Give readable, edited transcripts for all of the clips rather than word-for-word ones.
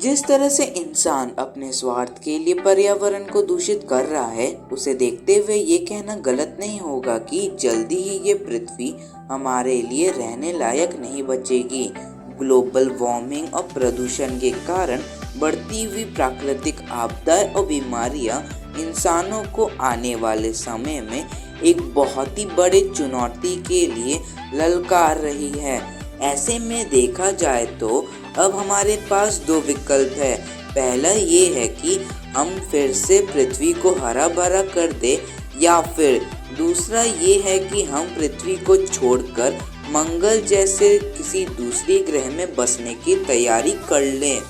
जिस तरह से इंसान अपने स्वार्थ के लिए पर्यावरण को दूषित कर रहा है, उसे देखते हुए ये कहना गलत नहीं होगा कि जल्दी ही ये पृथ्वी हमारे लिए रहने लायक नहीं बचेगी। ग्लोबल वार्मिंग और प्रदूषण के कारण बढ़ती हुई प्राकृतिक आपदाएं और बीमारियां इंसानों को आने वाले समय में एक बहुत ही बड़े चुनौती के लिए ललकार रही है। ऐसे में देखा जाए तो अब हमारे पास दो विकल्प है। पहला ये है कि हम फिर से पृथ्वी को हरा भरा कर दे, या फिर दूसरा ये है कि हम पृथ्वी को छोड़कर मंगल जैसे किसी दूसरे ग्रह में बसने की तैयारी कर लें।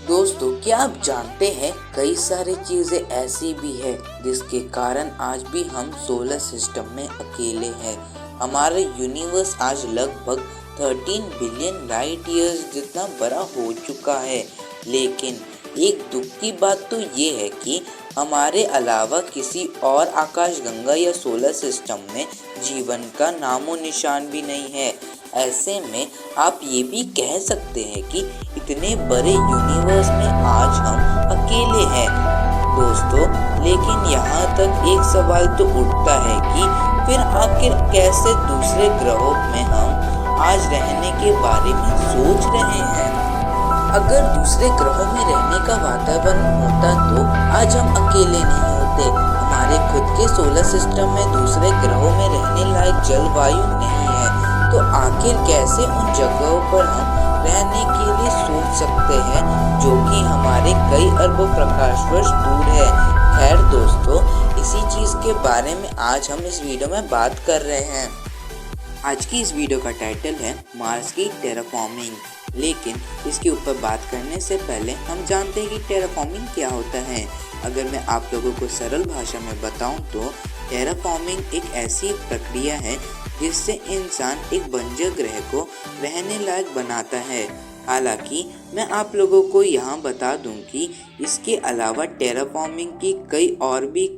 दोस्तों, क्या आप जानते हैं कई सारी चीजें ऐसी भी है जिसके कारण आज भी हम सोलर सिस्टम में अकेले हैं। हमारा यूनिवर्स आज लगभग 13 बिलियन लाइट ईयर्स जितना बड़ा हो चुका है, लेकिन एक दुख की बात तो ये है कि हमारे अलावा किसी और आकाशगंगा या सोलर सिस्टम में जीवन का नामो निशान भी नहीं है। ऐसे में आप ये भी कह सकते हैं कि इतने बड़े यूनिवर्स में आज हम अकेले हैं। दोस्तों, लेकिन यहाँ तक एक सवाल तो उठता है कि फिर आखिर कैसे दूसरे ग्रहों में हम आज रहने के बारे में सोच रहे हैं। अगर दूसरे ग्रहों में रहने का वातावरण होता तो आज हम अकेले नहीं होते। हमारे खुद के सोलर सिस्टम में दूसरे ग्रहों में रहने लायक जलवायु नहीं है, तो आखिर कैसे उन जगहों पर हम रहने के लिए सोच सकते हैं जो कि हमारे कई अरबों प्रकाश वर्ष दूर है। खैर दोस्तों, इसी चीज के बारे में आज हम इस वीडियो में बात कर रहे हैं। आज की इस वीडियो का टाइटल है मार्स की टेराफॉर्मिंग। लेकिन इसके ऊपर बात करने से पहले हम जानते हैं कि टेराफॉर्मिंग क्या होता है। अगर मैं आप लोगों को सरल भाषा में बताऊं तो टेराफॉर्मिंग एक ऐसी प्रक्रिया है जिससे इंसान एक बंजर ग्रह को रहने लायक बनाता है। हालांकि मैं आप लोगों को यहाँ बता दूं कि इसके अलावा टेराफॉर्मिंग की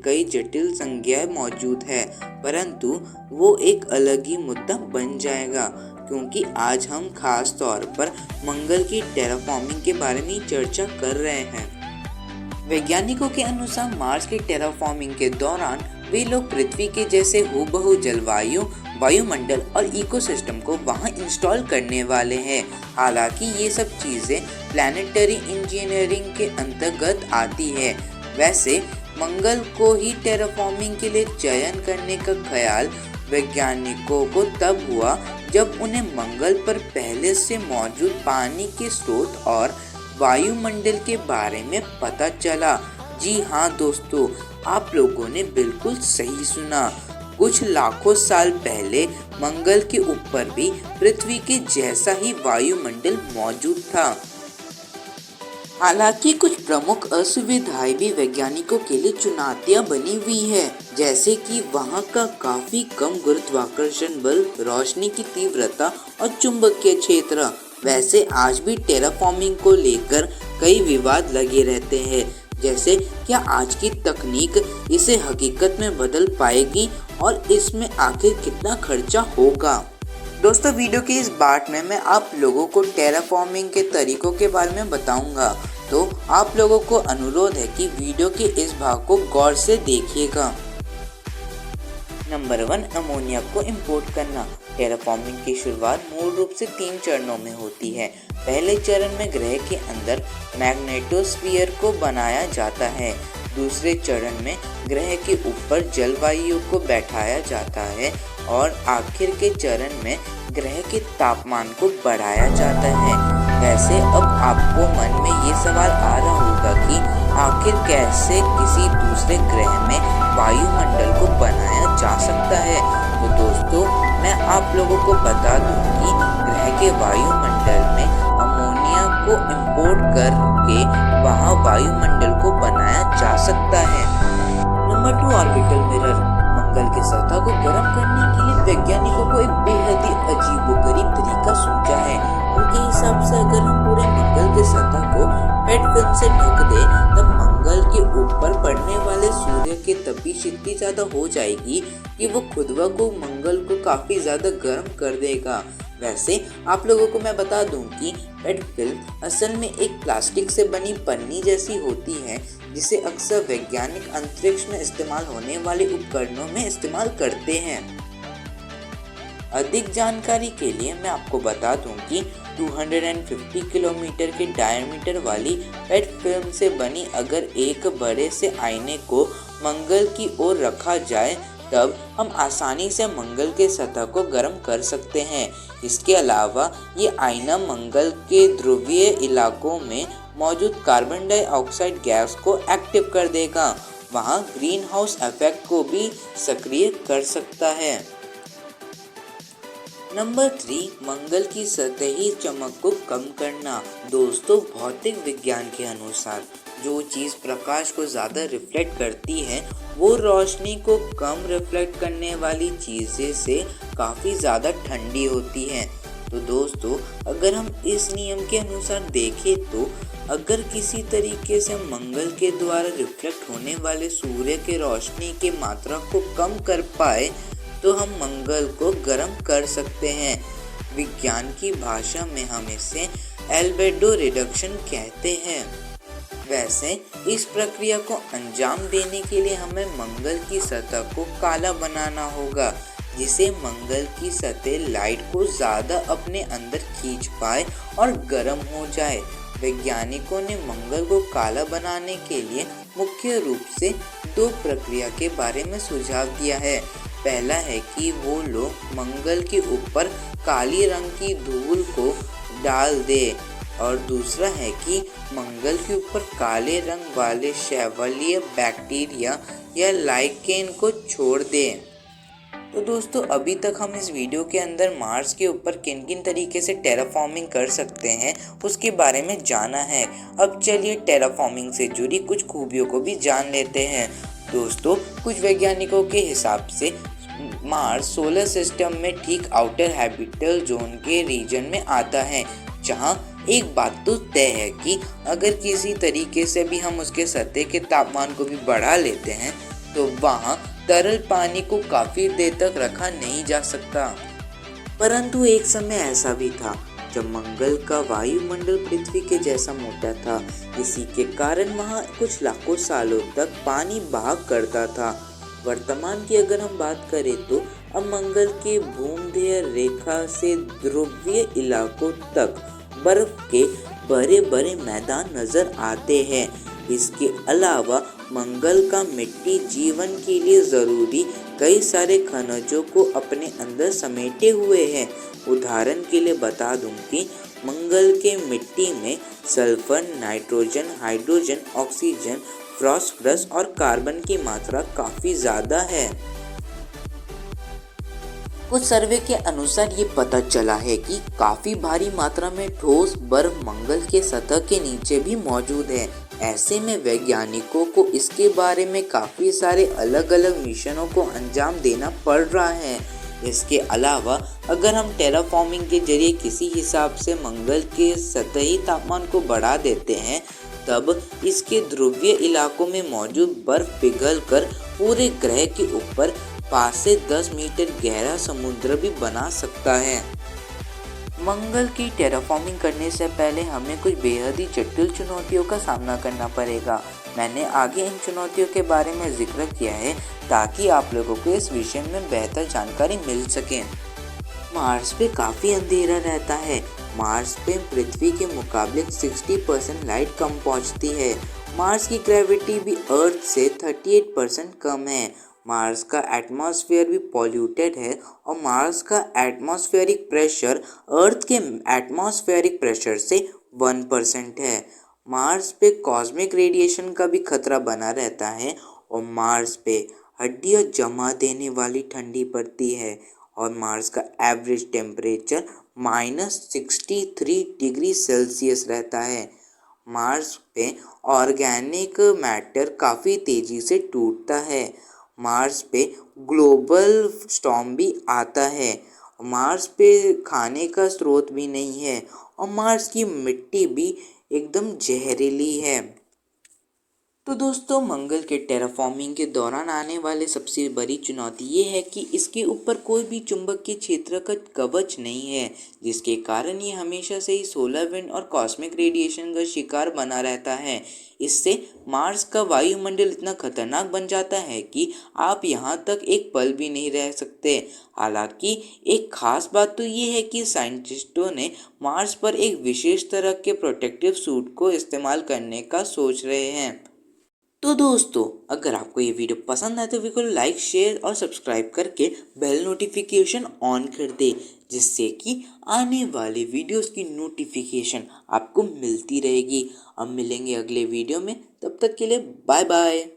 कई जटिल संज्ञाएं मौजूद है, परंतु वो एक अलग ही मुद्दा बन जाएगा, क्योंकि आज हम खास तौर पर मंगल की टेराफॉर्मिंग के बारे में चर्चा कर रहे हैं। वैज्ञानिकों के अनुसार मार्स की टेराफॉर्मिंग के दौरान वे लोग पृथ्वी के जैसे हूबहू जलवायु, वायुमंडल और इकोसिस्टम को वहां इंस्टॉल करने वाले हैं। हालांकि ये सब चीजें प्लानिटरी इंजीनियरिंग के अंतर्गत आती है। वैसे मंगल को ही टेराफॉर्मिंग के लिए चयन करने का ख्याल वैज्ञानिकों को तब हुआ जब उन्हें मंगल पर पहले से मौजूद पानी के स्रोत और वायुमंडल के बारे में पता चला। जी हाँ दोस्तों, आप लोगों ने बिल्कुल सही सुना। कुछ लाखों साल पहले मंगल के ऊपर भी पृथ्वी के जैसा ही वायुमंडल मौजूद था। हालांकि कुछ प्रमुख असुविधाएं भी वैज्ञानिकों के लिए चुनौतियां बनी हुई है, जैसे कि वहां का काफी कम गुरुत्वाकर्षण बल, रोशनी की तीव्रता और चुंबकीय क्षेत्र। वैसे आज भी टेराफॉर्मिंग को लेकर कई विवाद लगे रहते हैं, जैसे क्या आज की तकनीक इसे हकीकत में बदल पाएगी और इसमें आखिर कितना खर्चा होगा। दोस्तों, वीडियो के इस पार्ट में मैं आप लोगों को टेराफॉर्मिंग के तरीकों के बारे में बताऊंगा, तो आप लोगों को अनुरोध है कि वीडियो के इस भाग को गौर से देखिएगा। नंबर 1, अमोनिया को इंपोर्ट करना। टेराफॉर्मिंग की शुरुआत मूल रूप से 3 चरणों में होती है। पहले चरण में ग्रह के अंदर मैग्नेटोस्फीयर को बनाया जाता है। दूसरे चरण में ग्रह के ऊपर जलवायु को बैठाया जाता है और आखिर के चरण में ग्रह के तापमान को बढ़ाया जाता है। वैसे अब आपको मन में ये सवाल आ रहा होगा कि आखिर कैसे किसी दूसरे ग्रह में वायुमंडल को बनाया जा सकता है। तो दोस्तों, मैं आप लोगों को बता दूं कि ग्रह के वायुमंडल में अमोनिया को इंपोर्ट करके वहां वायुमंडल को बनाया जा सकता है। Number 2, orbital mirror. मंगल की सतह को गर्म करने के लिए वैज्ञानिकों को एक बेहद ही अजीबोगरीब तरीका सूझा है। उनके हिसाब से अगर हम पूरे मंगल की सतह को पेट फिल्म से ढक दे, तब मंगल के ऊपर पड़ने वाले सूर्य की तपिश इतनी ज्यादा हो जाएगी कि वो खुद व को मंगल को काफी ज्यादा गर्म कर देगा। वैसे आप लोगों को मैं बता दूं कि पेट फिल्म असल में एक प्लास्टिक से बनी पन्नी जैसी होती है, जिसे अक्सर वैज्ञानिक अंतरिक्ष में इस्तेमाल होने वाले उपकरणों में इस्तेमाल करते हैं। अधिक जानकारी के लिए मैं आपको बता दूं कि 250 किलोमीटर के डायमीटर वाली पेट फिल्म से बनी अगर एक बड़े से आईने को मंगल की ओर रखा जाए तब हम आसानी से मंगल के सतह को गर्म कर सकते हैं। इसके अलावा ये आईना मंगल के ध्रुवीय इलाकों में मौजूद कार्बन डाइऑक्साइड गैस को एक्टिव कर देगा, वहाँ ग्रीन हाउस इफेक्ट को भी सक्रिय कर सकता है। नंबर 3, मंगल की सतही चमक को कम करना। दोस्तों, भौतिक विज्ञान के अनुसार जो चीज़ प्रकाश को ज़्यादा रिफ्लेक्ट करती है वो रोशनी को कम रिफ्लेक्ट करने वाली चीज़ें से काफ़ी ज़्यादा ठंडी होती है। तो दोस्तों, अगर हम इस नियम के अनुसार देखें तो अगर किसी तरीके से मंगल के द्वारा रिफ्लेक्ट होने वाले सूर्य के रोशनी की मात्रा को कम कर पाए तो हम मंगल को गर्म कर सकते हैं। विज्ञान की भाषा में हम इसे एल्बेडो रिडक्शन कहते हैं। वैसे इस प्रक्रिया को अंजाम देने के लिए हमें मंगल की सतह को काला बनाना होगा, जिससे मंगल की सतह लाइट को ज़्यादा अपने अंदर खींच पाए और गर्म हो जाए। वैज्ञानिकों ने मंगल को काला बनाने के लिए मुख्य रूप से 2 प्रक्रिया के बारे में सुझाव दिया है। पहला है कि वो लोग मंगल के ऊपर काली रंग की धूल को डाल दे और दूसरा है कि मंगल के ऊपर काले रंग वाले शैवालीय बैक्टीरिया या लाइकेन को छोड़ दें। तो दोस्तों, अभी तक हम इस वीडियो के अंदर मार्स के ऊपर किन किन तरीके से टेराफॉर्मिंग कर सकते हैं उसके बारे में जाना है। अब चलिए टेराफॉर्मिंग से जुड़ी कुछ खूबियों को भी जान लेते हैं। दोस्तों, कुछ वैज्ञानिकों के हिसाब से मार्स सोलर सिस्टम में ठीक आउटर हैबिटल जोन के रीजन में आता है, जहां एक बात तो तय है कि अगर किसी तरीके से भी हम उसके सतह के तापमान को भी बढ़ा लेते हैं तो वहां तरल पानी को काफ़ी देर तक रखा नहीं जा सकता। परंतु एक समय ऐसा भी था जब मंगल का वायुमंडल पृथ्वी के जैसा मोटा था। इसी के कारण वहाँ कुछ लाखों सालों तक पानी बहा करता था। वर्तमान की अगर हम बात करें तो अब मंगल के भूमध्य रेखा से ध्रुवीय इलाकों तक बर्फ के बड़े बड़े मैदान नजर आते हैं। इसके अलावा मंगल का मिट्टी जीवन के लिए ज़रूरी कई सारे खनिजों को अपने अंदर समेटे हुए है। उदाहरण के लिए बता दूं कि मंगल के मिट्टी में sulphur, nitrogen, hydrogen, oxygen, phosphorus और कार्बन की मात्रा काफ़ी ज़्यादा है। कुछ सर्वे के अनुसार ये पता चला है कि काफ़ी भारी मात्रा में ठोस बर्फ मंगल के सतह के नीचे भी मौजूद है। ऐसे में वैज्ञानिकों को इसके बारे में काफ़ी सारे अलग अलग मिशनों को अंजाम देना पड़ रहा है। इसके अलावा अगर हम टेराफॉर्मिंग के जरिए किसी हिसाब से मंगल के सतही तापमान को बढ़ा देते हैं तब इसके ध्रुवीय इलाकों में मौजूद बर्फ पिघलकर पूरे ग्रह के ऊपर 5 से 10 मीटर गहरा समुद्र भी बना सकता है। मंगल की टेराफॉर्मिंग करने से पहले हमें कुछ बेहद ही जटिल चुनौतियों का सामना करना पड़ेगा। मैंने आगे इन चुनौतियों के बारे में जिक्र किया है ताकि आप लोगों को इस विषय में बेहतर जानकारी मिल सके। मार्स पे काफ़ी अंधेरा रहता है। मार्स पे पृथ्वी के मुकाबले 60% लाइट कम पहुंचती है। मार्स की ग्रेविटी भी अर्थ से 38% कम है। मार्स का एटमॉस्फेयर भी पॉल्यूटेड है और मार्स का एटमॉस्फेरिक प्रेशर अर्थ के एटमॉस्फेरिक प्रेशर से 1% है। मार्स पे कॉस्मिक रेडिएशन का भी खतरा बना रहता है और मार्स पे हड्डियाँ जमा देने वाली ठंडी पड़ती है और मार्स का एवरेज टेम्परेचर -63 डिग्री सेल्सियस रहता है। मार्स पे ऑर्गेनिक मैटर काफ़ी तेज़ी से टूटता है। मार्स पे ग्लोबल स्टॉर्म भी आता है। मार्स पे खाने का स्रोत भी नहीं है और मार्स की मिट्टी भी एकदम जहरीली है। तो दोस्तों मंगल के टेराफॉर्मिंग के दौरान आने वाले सबसे बड़ी चुनौती ये है कि इसके ऊपर कोई भी चुंबकीय क्षेत्र का कवच नहीं है, जिसके कारण ये हमेशा से ही सोलर विंड और कॉस्मिक रेडिएशन का शिकार बना रहता है। इससे मार्स का वायुमंडल इतना खतरनाक बन जाता है कि आप यहाँ तक एक पल भी नहीं रह सकते। हालांकि एक खास बात तो ये है कि साइंटिस्टों ने मार्स पर एक विशेष तरह के प्रोटेक्टिव सूट को इस्तेमाल करने का सोच रहे हैं। तो दोस्तों अगर आपको ये वीडियो पसंद आए तो वीडियो को लाइक शेयर और सब्सक्राइब करके बेल नोटिफिकेशन ऑन कर दे, जिससे कि आने वाले वीडियोस की नोटिफिकेशन आपको मिलती रहेगी। अब मिलेंगे अगले वीडियो में, तब तक के लिए बाय बाय।